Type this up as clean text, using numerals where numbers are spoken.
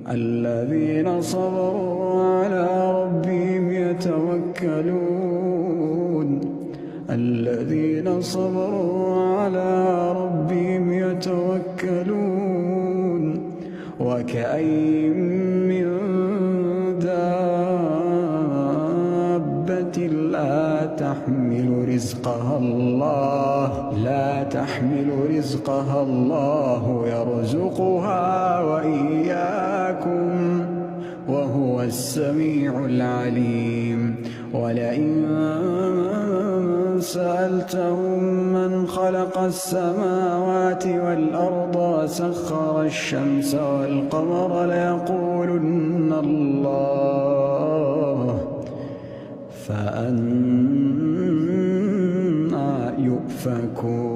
الذين صبروا على ربهم يتوكلون الذين صبروا على ربهم يتوكلون وكأين من دابة لا تحمل رزقها الله يرزقها وإياكم وهو السميع العليم. ولئن سألتهم من خلق السماوات والأرض وسخر الشمس والقمر ليقولن الله فأنى يؤفكون.